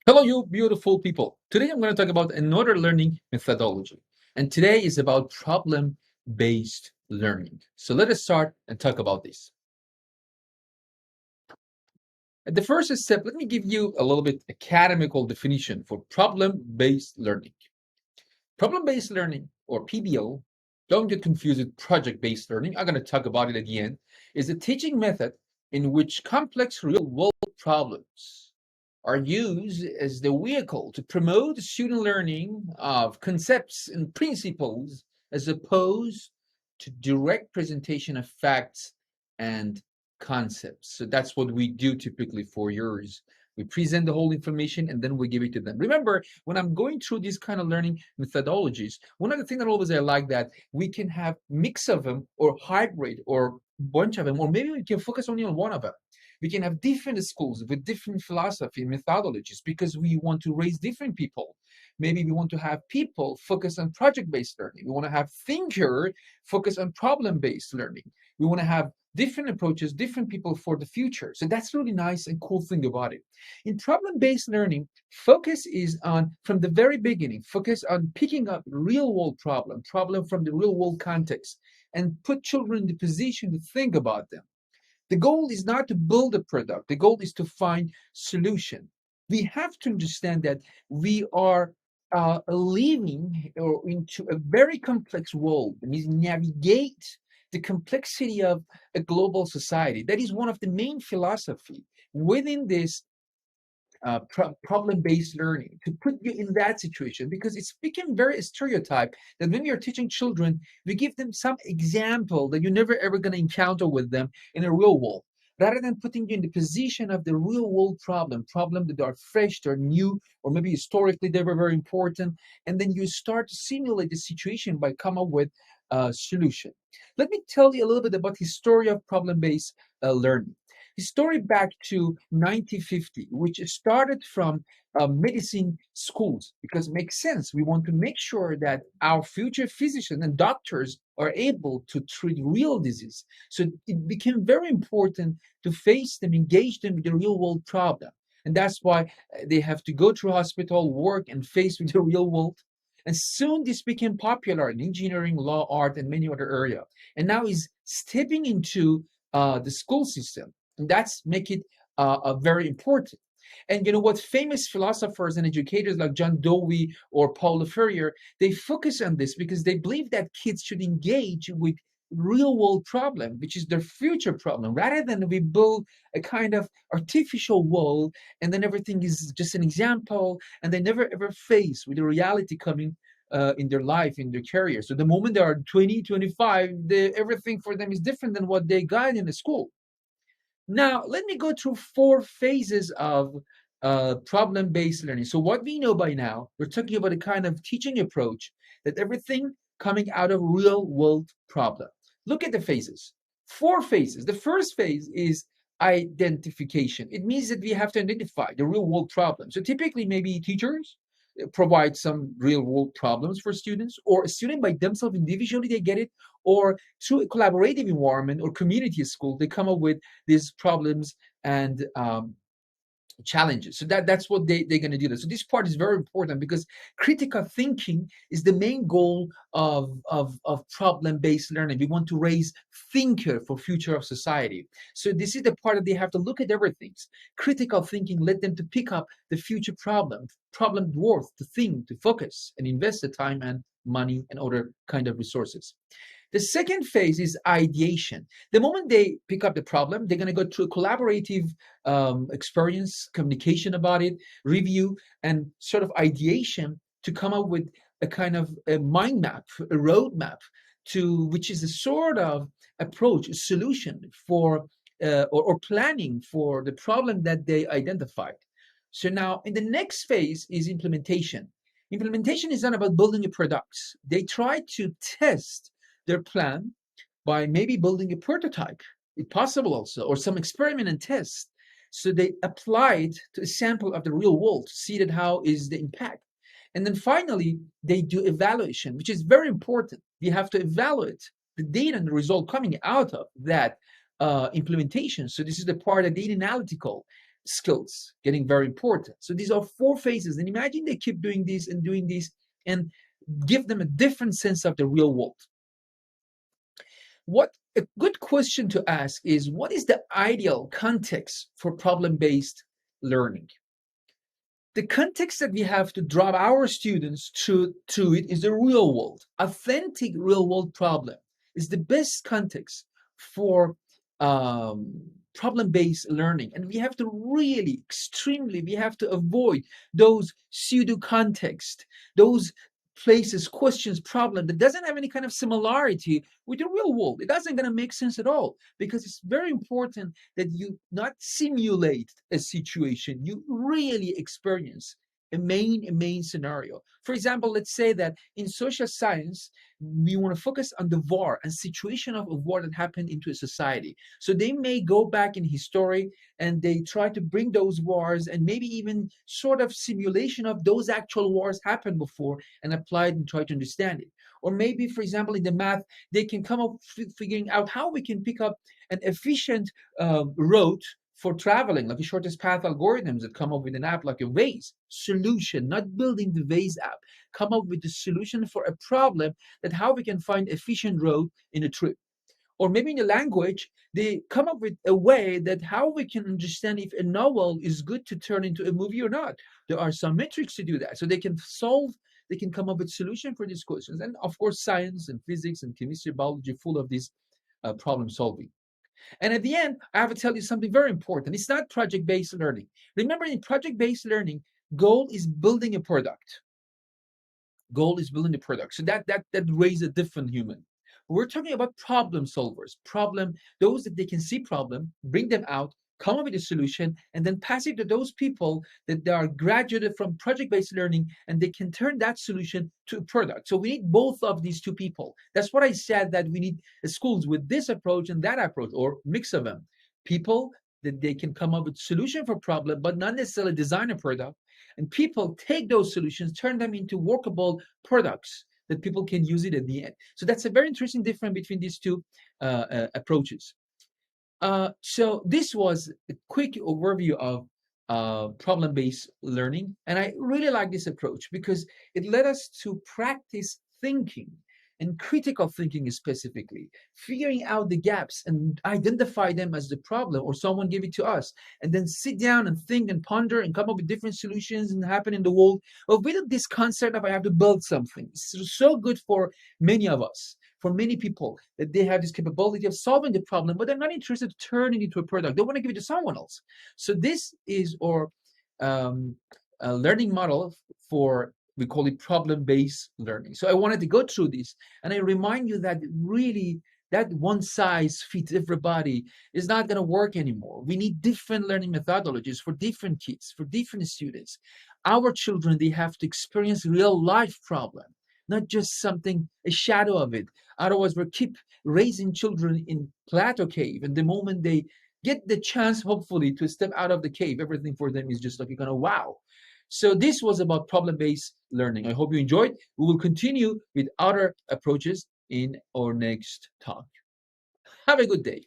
Hello, you beautiful people. Today I'm going to talk about another learning methodology. And today is about problem based learning. So let us start and talk about this. At the first step, let me give you a little bit academical definition for problem based learning. Problem based learning, or PBL, don't get confused with project based learning. I'm going to talk about it at the end, is a teaching method in which complex real world problems are used as the vehicle to promote student learning of concepts and principles as opposed to direct presentation of facts and concepts. So that's what we do typically for years. We present the whole information and then we give it to them. Remember, when I'm going through these kind of learning methodologies, one of the things that always I like that we can have mix of them or hybrid or bunch of them, or maybe we can focus only on one of them. We can have different schools with different philosophy methodologies because we want to raise different people. Maybe we want to have people focus on project-based learning. We want to have thinker focus on problem-based learning. We want to have different approaches, different people for the future. So that's really nice and cool thing about it. In problem-based learning, focus is on, from the very beginning, focus on picking up real world problem from the real world context, and put children in the position to think about them. The goal is not to build a product. The goal is to find solution. We have to understand that we are living into a very complex world. It means navigate the complexity of a global society. That is one of the main philosophy within this problem-based learning, to put you in that situation, because it's become very stereotyped that when we are teaching children, we give them some example that you're never ever going to encounter with them in a real world, rather than putting you in the position of the real world problem that are fresh, they're new, or maybe historically they were very important, and then you start to simulate the situation by come up with a solution. Let me tell you a little bit about the history of problem-based learning. History back to 1950, which started from medicine schools, because it makes sense. We want to make sure that our future physicians and doctors are able to treat real disease. So it became very important to face them, engage them with the real world problem. And that's why they have to go to hospital, work, and face with the real world. And soon this became popular in engineering, law, art, and many other areas. And now is stepping into the school system, and that's make it very important. And you know what? Famous philosophers and educators like John Dewey or Paulo Freire, they focus on this because they believe that kids should engage with real world problem, which is their future problem, rather than we build a kind of artificial world and then everything is just an example and they never ever face with the reality coming in their life, in their career. So the moment they are 20, 25, everything for them is different than what they got in the school. Now, let me go through four phases of problem-based learning. So what we know by now, we're talking about a kind of teaching approach that everything coming out of real-world problem. Look at the phases. Four phases. The first phase is identification. It means that we have to identify the real-world problem. So typically, maybe teachers provide some real-world problems for students, or a student by themselves individually they get it, or through a collaborative environment or community school they come up with these problems and challenges. So that's what they're going to do. So this part is very important because critical thinking is the main goal of problem-based learning. We want to raise thinker for future of society. So this is the part that they have to look at everything. Critical thinking led them to pick up the future problem worth to think, to focus, and invest the time and money and other kind of resources. The second phase is ideation. The moment they pick up the problem, they're going to go through a collaborative experience, communication about it, review, and sort of ideation to come up with a kind of a mind map, a roadmap to which is a sort of approach, a solution for or planning for the problem that they identified. So now in the next phase is implementation. Implementation is not about building a product. They try to test their plan by maybe building a prototype, if possible also, or some experiment and test. So they apply it to a sample of the real world to see that how is the impact. And then finally, they do evaluation, which is very important. You have to evaluate the data and the result coming out of that implementation. So this is the part of data analytical. skills getting very important. So these are four phases. And imagine they keep doing this and give them a different sense of the real world. What a good question to ask is, what is the ideal context for problem-based learning? The context that we have to drive our students to it is the real world. Authentic real world problem is the best context for problem-based learning. And we have to really extremely, we have to avoid those pseudo context, those places, questions, problem that doesn't have any kind of similarity with the real world. It doesn't gonna make sense at all, because it's very important that you not simulate a situation, you really experience a main scenario. For example, let's say that in social science, we want to focus on the war and situation of a war that happened into a society. So they may go back in history and they try to bring those wars and maybe even sort of simulation of those actual wars happened before and apply it and try to understand it. Or maybe, for example, in the math, they can come up figuring out how we can pick up an efficient route for traveling, like the shortest path algorithms that come up with an app like a Waze solution, not building the Waze app, come up with the solution for a problem, that how we can find efficient road in a trip. Or maybe in a language, they come up with a way that how we can understand if a novel is good to turn into a movie or not. There are some metrics to do that. So they can come up with solution for these questions. And of course, science and physics and chemistry, biology, full of this problem solving. And at the end, I have to tell you something very important. It's not project-based learning. Remember, in project-based learning, goal is building a product. Goal is building the product. So that raises a different human. We're talking about problem solvers, those that they can see problem, bring them out, come up with a solution, and then pass it to those people that they are graduated from project-based learning, and they can turn that solution to a product. So we need both of these two people. That's what I said, that we need schools with this approach and that approach, or mix of them. People that they can come up with solution for problem, but not necessarily design a product, and people take those solutions, turn them into workable products that people can use it at the end. So that's a very interesting difference between these two approaches. So this was a quick overview of problem-based learning, and I really like this approach because it led us to practice thinking and critical thinking, specifically figuring out the gaps and identify them as the problem, or someone give it to us, and then sit down and think and ponder and come up with different solutions and happen in the world. But with this concept of I have to build something, it's so good for many of us, for many people, that they have this capability of solving the problem, but they're not interested to turn it into a product. They want to give it to someone else. So this is our um, learning model for, we call it problem-based learning. So I wanted to go through this, and I remind you that really that one size fits everybody is not going to work anymore. We need different learning methodologies for different kids, for different students. Our children, they have to experience real life problem, not just something, a shadow of it. Otherwise, we'll keep raising children in plateau cave, and the moment they get the chance, hopefully, to step out of the cave, everything for them is just like, you're gonna wow. So this was about problem-based learning. I hope you enjoyed. We will continue with other approaches in our next talk. Have a good day.